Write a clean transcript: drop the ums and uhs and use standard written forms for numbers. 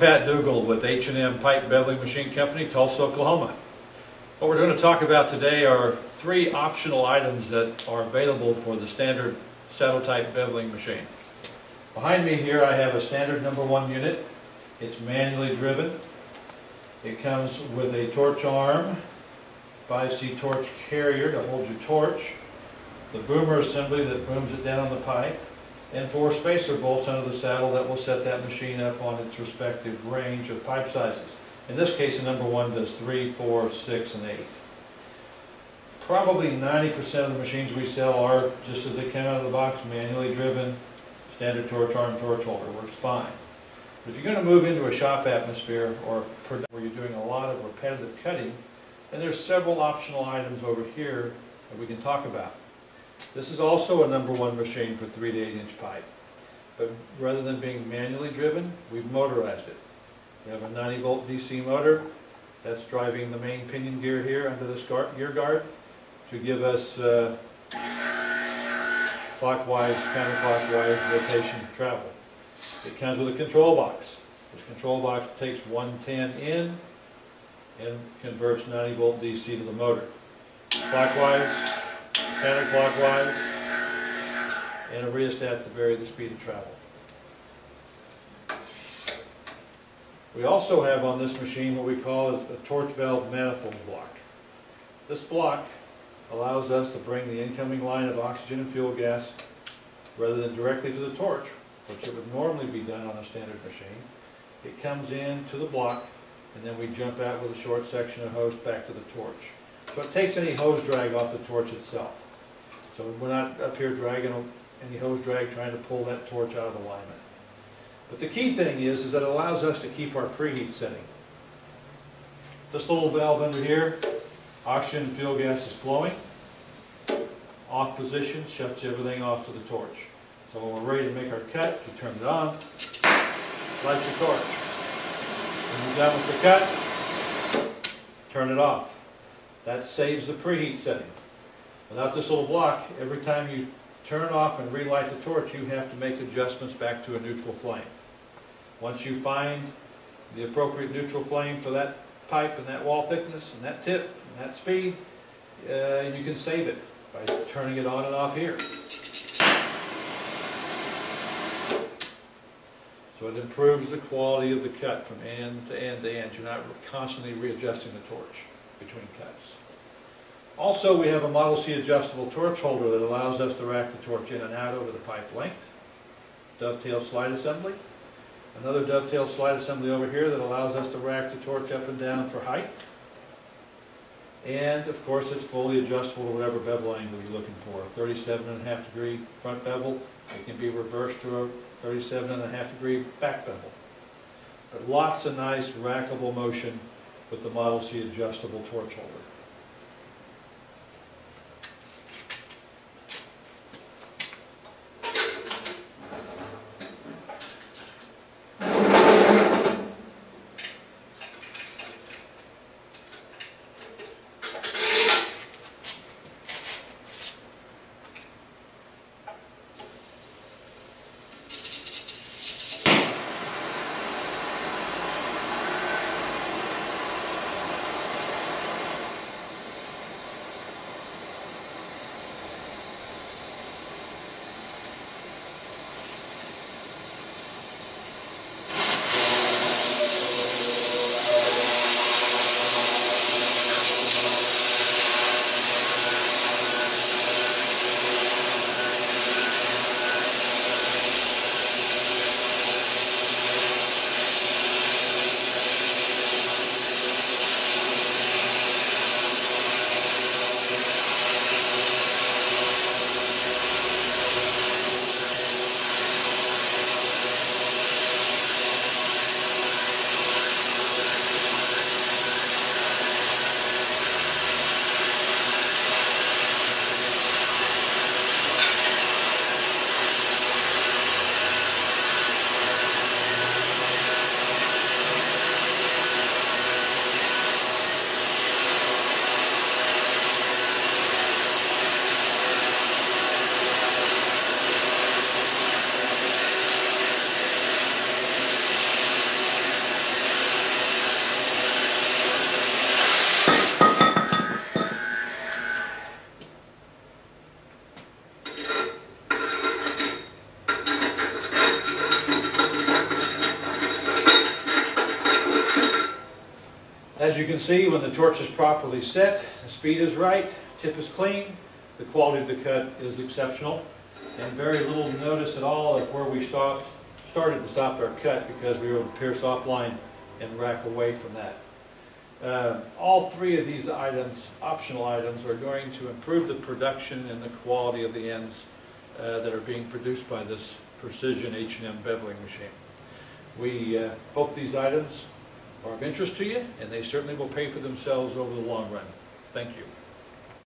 Pat Dougal with H&M Pipe Beveling Machine Company, Tulsa, Oklahoma. What we're going to talk about today are 3 optional items that are available for the standard saddle type beveling machine. Behind me here I have a standard #1 unit. It's manually driven. It comes with a torch arm, 5C torch carrier to hold your torch, the boomer assembly that booms it down on the pipe, and 4 spacer bolts under the saddle that will set that machine up on its respective range of pipe sizes. In this case, the #1 does 3, 4, 6, and 8. Probably 90% of the machines we sell are, just as they came out of the box, manually driven, standard torch arm, torch holder, works fine. But if you're going to move into a shop atmosphere or where you're doing a lot of repetitive cutting, then there's several optional items over here that we can talk about. This is also a #1 machine for 3 to 8 inch pipe, but rather than being manually driven, we've motorized it. We have a 90-volt DC motor that's driving the main pinion gear here under this gear guard to give us clockwise, counterclockwise rotation travel. It comes with a control box. This control box takes 110 in and converts 90-volt DC to the motor. Clockwise, counterclockwise, and a rheostat to vary the speed of travel. We also have on this machine what we call a torch valve manifold block. This block allows us to bring the incoming line of oxygen and fuel gas rather than directly to the torch, which it would normally be done on a standard machine. It comes in to the block, and then we jump out with a short section of hose back to the torch. So it takes any hose drag off the torch itself. So we're not up here dragging any hose drag trying to pull that torch out of alignment. But the key thing is that it allows us to keep our preheat setting. This little valve under here, oxygen and fuel gas is flowing. Off position, shuts everything off to the torch. So when we're ready to make our cut, you turn it on, light your torch. When you're done with the cut, turn it off. That saves the preheat setting. Without this little block, every time you turn off and relight the torch, you have to make adjustments back to a neutral flame. Once you find the appropriate neutral flame for that pipe and that wall thickness and that tip and that speed, you can save it by turning it on and off here. So it improves the quality of the cut from end to end to end. You're not constantly readjusting the torch between cuts. Also, we have a Model C adjustable torch holder that allows us to rack the torch in and out over the pipe length. Dovetail slide assembly. Another dovetail slide assembly over here that allows us to rack the torch up and down for height. And of course, it's fully adjustable to whatever bevel angle you're looking for. A 37.5 degree front bevel. It can be reversed to a 37.5 degree back bevel. But lots of nice rackable motion with the Model C adjustable torch holder. As you can see, when the torch is properly set, the speed is right, tip is clean, the quality of the cut is exceptional, and very little notice at all of where we started to stop our cut, because we were able to pierce offline and rack away from that. All three of these items, optional items, are going to improve the production and the quality of the ends that are being produced by this precision H&M beveling machine. We hope these items are of interest to you, and they certainly will pay for themselves over the long run. Thank you.